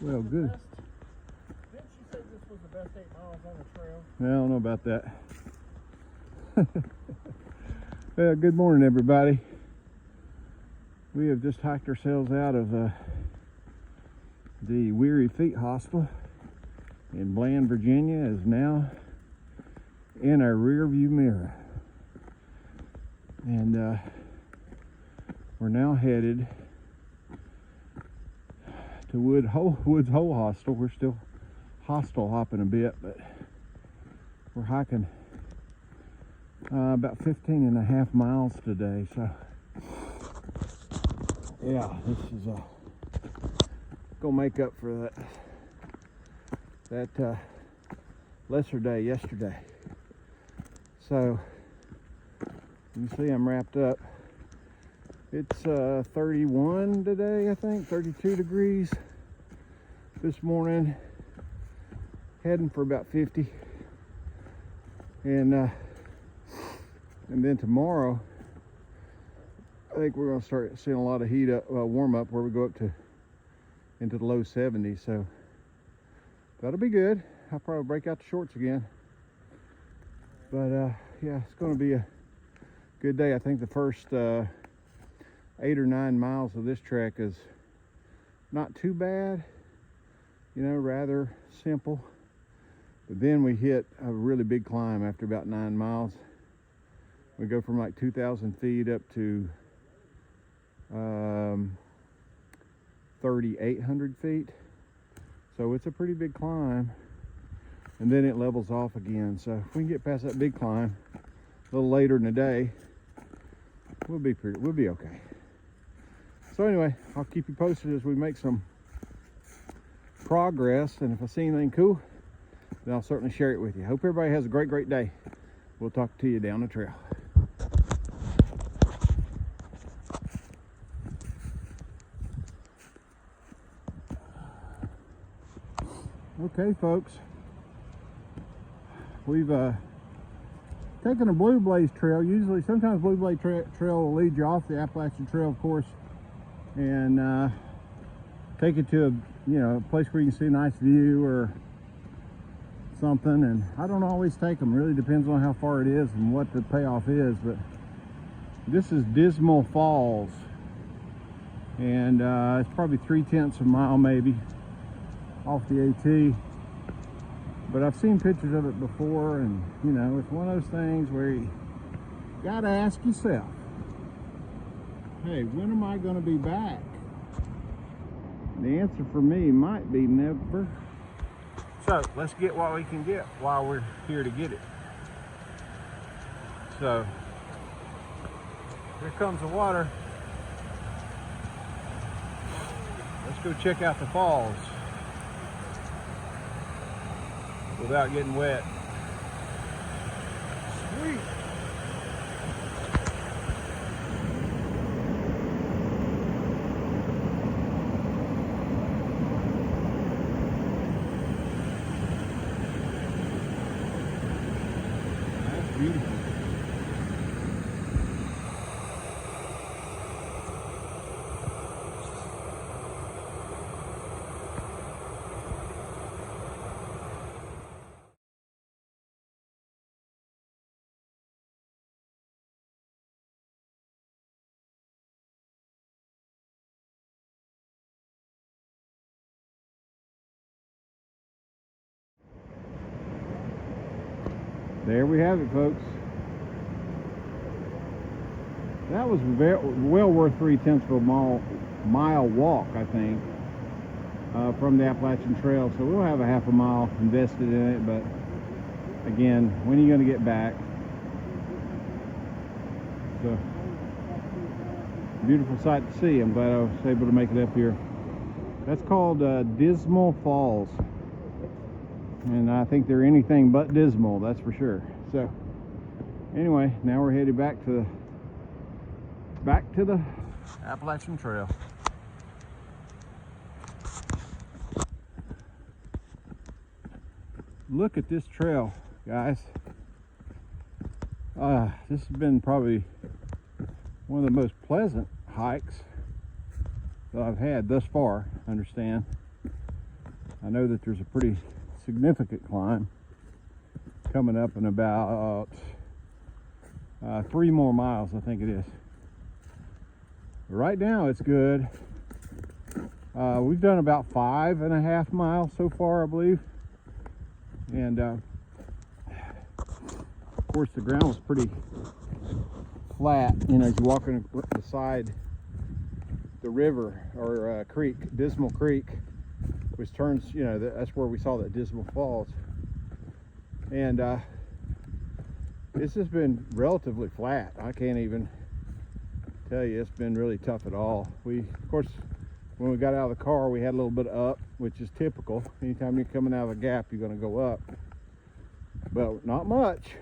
Well, good. Didn't she say this was the best 8 miles on the trail? I don't know about that. Well, good morning, everybody. We have just hiked ourselves out of the Weary Feet Hospital in Bland, Virginia. Is now in our rear view mirror, and we're now headed to Woods Hole Hostel. We're still hostel hopping a bit, but we're hiking about 15.5 miles today. So yeah, this is gonna make up for that lesser day yesterday. So you can see I'm wrapped up. It's 31 today, I think, 32 degrees this morning, heading for about 50. And then tomorrow, I think we're gonna start seeing a lot of heat up, warm up, where we go up to into the low 70s. So that'll be good. I'll probably break out the shorts again. But yeah, it's gonna be a good day. I think the first 8 or 9 miles of this trek is not too bad, you know, rather simple. But then we hit a really big climb after about 9 miles. We go from like 2,000 feet up to 3,800 feet. So it's a pretty big climb. And then it levels off again. So if we can get past that big climb a little later in the day, we'll be okay. So anyway, I'll keep you posted as we make some progress, and if I see anything cool, then I'll certainly share it with you. Hope everybody has a great day. We'll talk to you down the trail. Okay, folks, we've taken a Blue Blaze trail. Sometimes Blue Blaze trail will lead you off the Appalachian Trail, of course, and take you to a place where you can see a nice view or something. And I don't always take them. Really depends on how far it is and what the payoff is. But this is Dismal Falls, and it's probably 3/10 of a mile maybe off the AT. But I've seen pictures of it before, and it's one of those things where you gotta ask yourself, hey, when am I going to be back? The answer for me might be never. So let's get what we can get while we're here to get it. So here comes the water. Let's go check out the falls without getting wet. Sweet. That's beautiful. There we have it, folks. That was well worth 3/10 of a mile walk, I think, from the Appalachian Trail. So we'll have a half a mile invested in it, but again, when are you going to get back? So beautiful sight to see. I'm glad I was able to make it up here. That's called Dismal Falls. And I think they're anything but dismal, that's for sure. So anyway, now we're headed back to the Appalachian Trail. Look at this trail, guys. This has been probably one of the most pleasant hikes that I've had thus far, understand. I know that there's a pretty significant climb coming up in about 3 more miles, I think it is. Right now it's good. We've done about 5.5 miles so far, I believe. And of course the ground was pretty flat, you know, as you're walking beside the river or creek, Dismal Creek, which turns, you know, that's where we saw that Dismal Falls. And this has been relatively flat. I can't even tell you it's been really tough at all. Of course, when we got out of the car, we had a little bit of up, which is typical. Anytime you're coming out of a gap, you're going to go up, but not much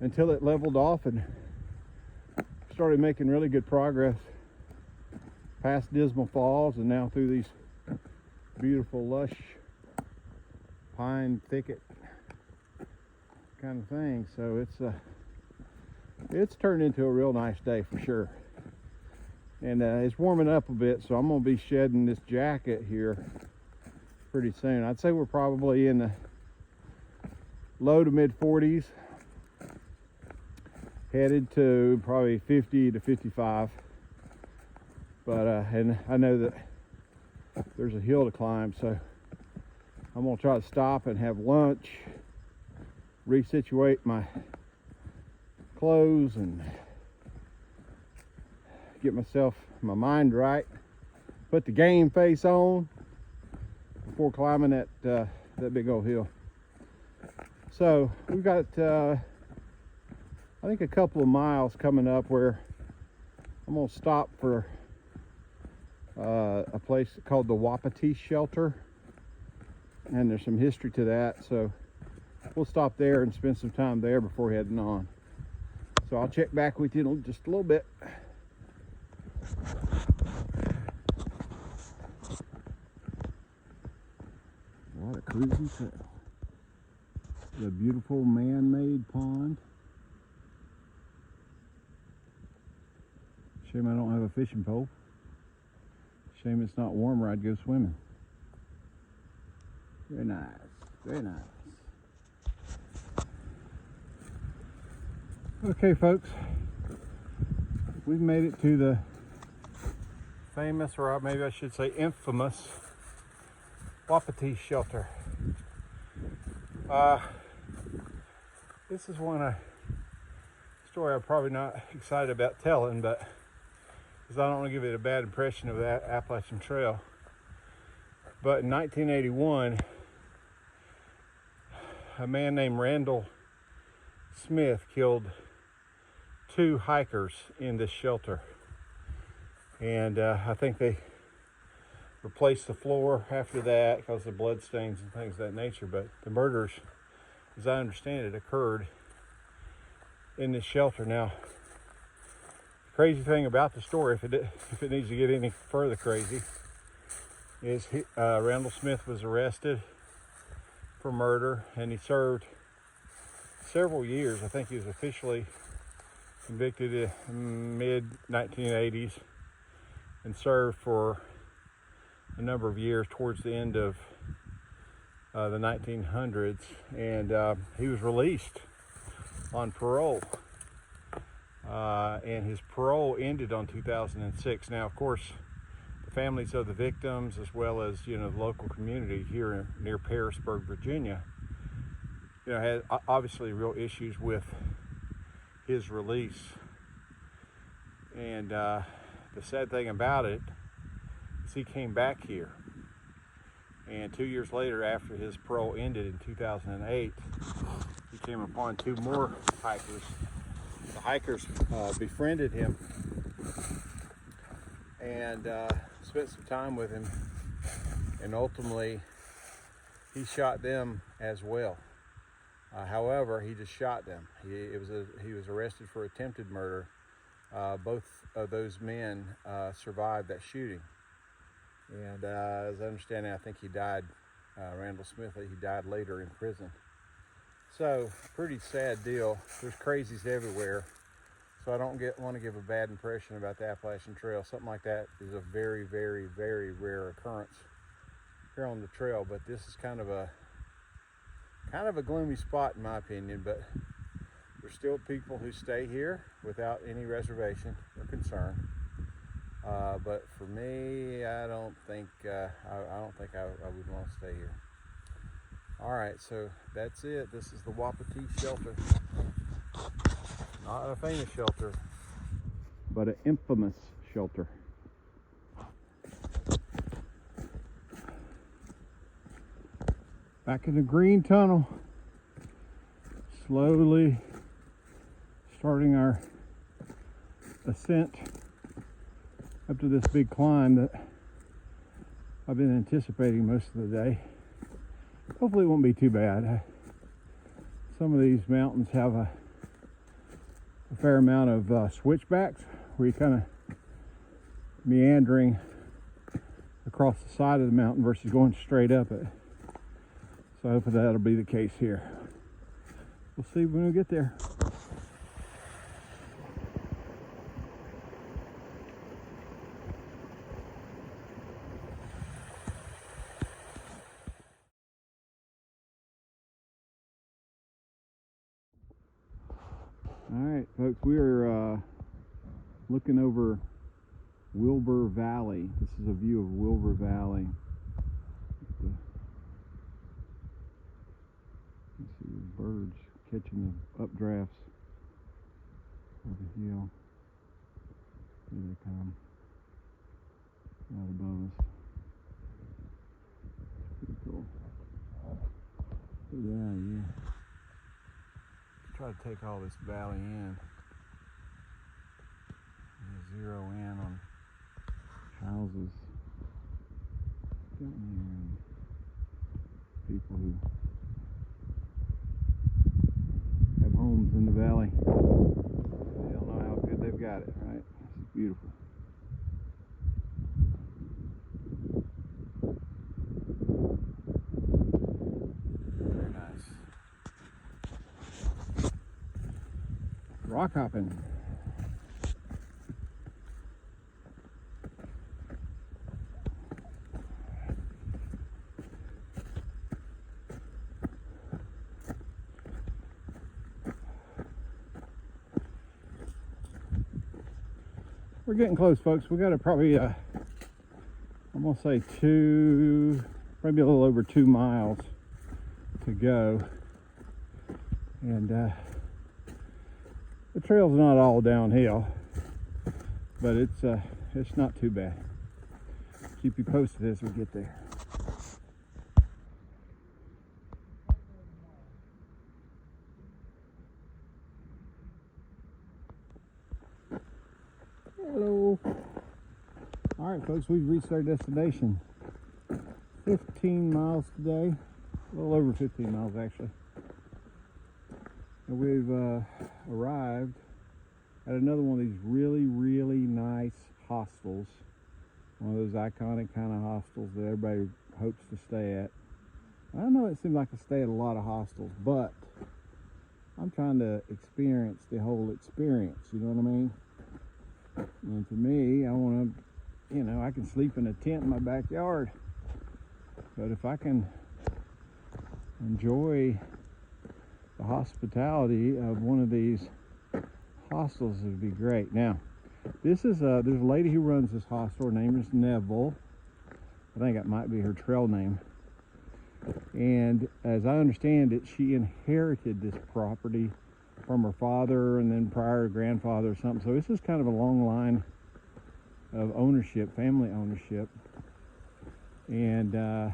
until it leveled off and started making really good progress past Dismal Falls and now through these beautiful lush pine thicket kind of thing. So it's turned into a real nice day for sure. And it's warming up a bit, so I'm going to be shedding this jacket here pretty soon. I'd say we're probably in the low to mid 40s, headed to probably 50 to 55. But and I know that there's a hill to climb, so I'm going to try to stop and have lunch, resituate my clothes, and get my mind right, put the game face on before climbing that big old hill. So we've got I think a couple of miles coming up where I'm gonna stop for a place called the Wapiti Shelter, and there's some history to that, so we'll stop there and spend some time there before heading on. So I'll check back with you in just a little bit. What a cruising trail. The beautiful man-made pond. Shame I don't have a fishing pole. Shame it's not warm where I'd go swimming. Very nice, very nice. Okay folks, we've made it to the famous, or maybe I should say infamous, Wapiti Shelter. This is one story I'm probably not excited about telling, but because I don't want to give it a bad impression of that Appalachian Trail. But in 1981, a man named Randall Smith killed 2 hikers in this shelter. And I think they replaced the floor after that because of blood stains and things of that nature. But the murders, as I understand it, occurred in this shelter. Now, the crazy thing about the story, if it needs to get any further crazy, is Randall Smith was arrested for murder, and he served several years. I think he was officially convicted in mid-1980s and served for a number of years towards the end of the 1900s, and he was released on parole, and his parole ended on 2006. Now, of course, the families of the victims, as well as the local community here near Parisburg, Virginia, had obviously real issues with his release. And the sad thing about it is he came back here, and 2 years later, after his parole ended in 2008, he came upon 2 more hikers. The hikers befriended him and spent some time with him, and ultimately he shot them as well. However, he just shot them. He was arrested for attempted murder. Both of those men survived that shooting, and as I understand it, I think he died. Randall Smith, he died later in prison. So, pretty sad deal. There's crazies everywhere, so I don't want to give a bad impression about the Appalachian Trail. Something like that is a very, very, very rare occurrence. here on the trail, but this is kind of a gloomy spot in my opinion, but there's still people who stay here without any reservation or concern. But for me, I don't think I would want to stay here. All right, so that's it. This is the Wapiti Shelter. Not a famous shelter, but an infamous shelter. Back in the green tunnel, slowly starting our ascent up to this big climb that I've been anticipating most of the day. Hopefully it won't be too bad. Some of these mountains have a fair amount of switchbacks where you're kind of meandering across the side of the mountain versus going straight up it. So hopefully that'll be the case here. We'll see when we get there. All right, folks, we are looking over Wilbur Valley. This is a view of Wilbur Valley. You see the birds catching the updrafts of the hill. Here they come, right above us. Pretty cool. Yeah. Try to take all this valley in. Zero in on houses down here and people who have homes in the valley. They don't know how good they've got it, right? It's beautiful. Very nice. Rock hopping. We're getting close, folks. We got to probably, I'm gonna say maybe a little over 2 miles to go, and the trail's not all downhill, but it's not too bad. Keep you posted as we get there. Hello. All right, folks, we've reached our destination. 15 miles today, a little over 15 miles actually. And we've arrived at another one of these really nice hostels. One of those iconic kind of hostels that everybody hopes to stay at. I know it seems like I stay at a lot of hostels, but I'm trying to experience the whole experience, you know what I mean? And for me, I want to, I can sleep in a tent in my backyard, but if I can enjoy the hospitality of one of these hostels, it would be great. Now, there's a lady who runs this hostel. Her name is Neville. I think that might be her trail name. And as I understand it, she inherited this property from her father and then prior grandfather or something. So this is kind of a long line of ownership, family ownership. And I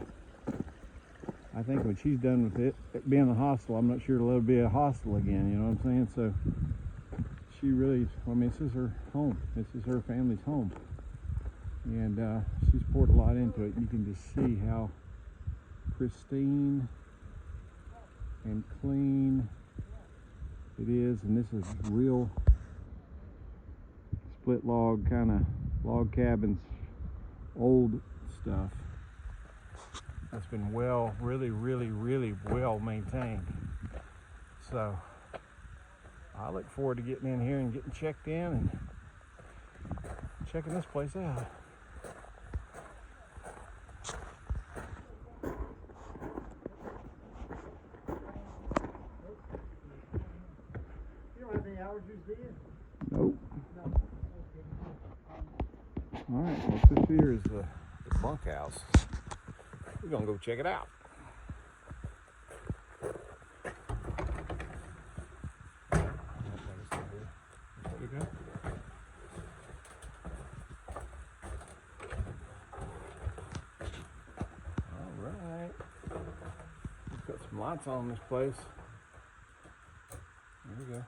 think when she's done with it being a hostel, I'm not sure it'll ever be a hostel again, you know what I'm saying? So she really, this is her home. This is her family's home. And she's poured a lot into it. You can just see how pristine and clean it is. And this is real split log, kind of log cabins, old stuff. That's been really well maintained. So I look forward to getting in here and getting checked in and checking this place out. been? Nope. No. Okay. All right, well, this here is the bunkhouse. We're gonna go check it out. All right. We've got some lights on this place. There we go.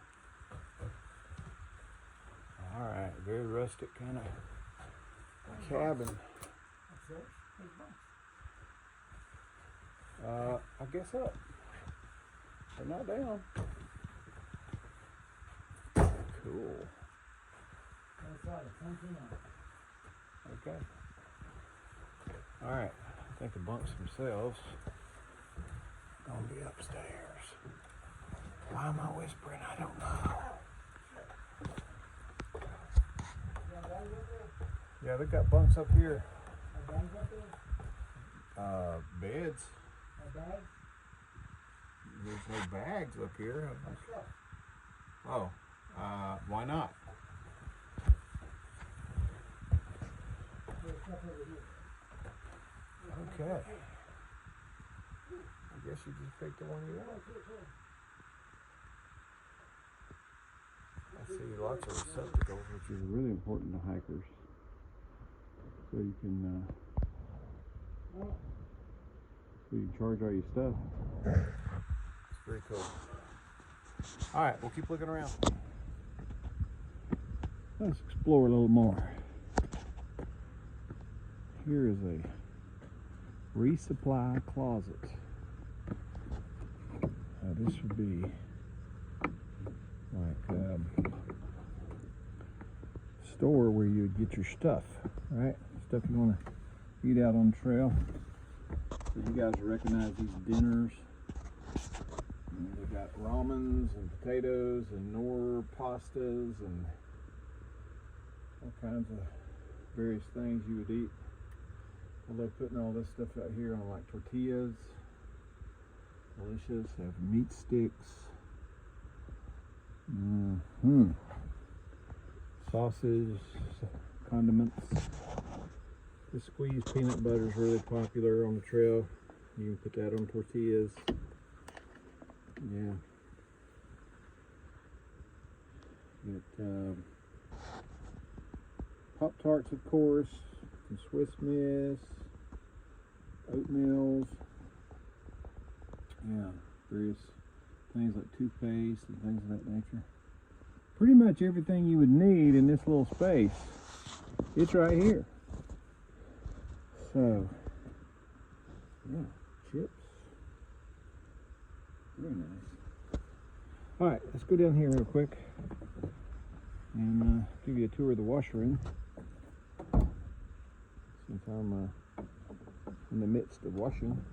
All right, very rustic kind of cabin. I guess up. They're not down. Cool. Okay. All right. I think the bunks themselves gonna be upstairs. Why am I whispering? I don't know. Yeah, they got bunks up here. Beds. There's no bags up here. Oh, why not? Okay. I guess you just picked the one you want. I see lots of receptacles, which is really important to hikers. So you can charge all your stuff. It's very cool. All right, we'll keep looking around. Let's explore a little more. Here is a resupply closet. This would be like a store where you would get your stuff, right? Stuff you want to eat out on the trail. So you guys recognize these dinners. And they got ramens and potatoes and nor pastas and all kinds of various things you would eat. Although putting all this stuff out here on like tortillas. Delicious. They have meat sticks. Sausage, condiments. The squeezed peanut butter is really popular on the trail. You can put that on tortillas. Yeah. Get Pop-Tarts, of course, some Swiss Miss, oatmeals. Yeah, various things like toothpaste and things of that nature. Pretty much everything you would need in this little space, it's right here. So, yeah, chips. Very nice. All right, let's go down here real quick and give you a tour of the washroom. Since I'm in the midst of washing.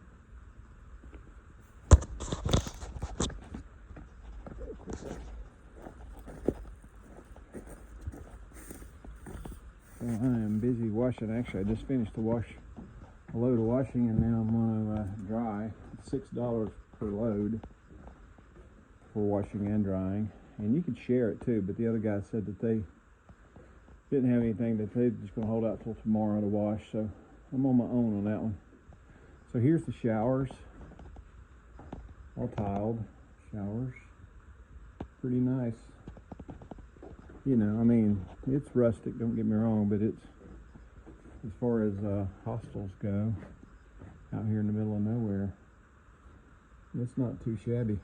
Well, I am busy washing. Actually, I just finished a load of washing, and now I'm going to dry. It's $6 per load for washing and drying, and you could share it too. But the other guy said that they didn't have anything, that they're just going to hold out till tomorrow to wash. So I'm on my own on that one. So here's the showers, all tiled showers. Pretty nice. You know, I mean, it's rustic, don't get me wrong, but it's, as far as hostels go, out here in the middle of nowhere, it's not too shabby.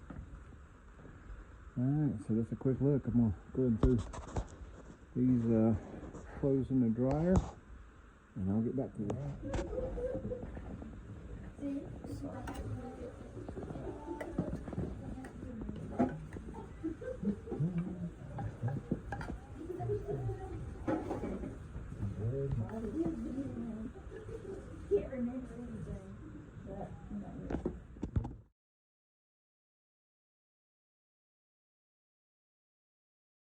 Alright, so that's a quick look. I'm going to go ahead and throw these clothes in the dryer, and I'll get back to you.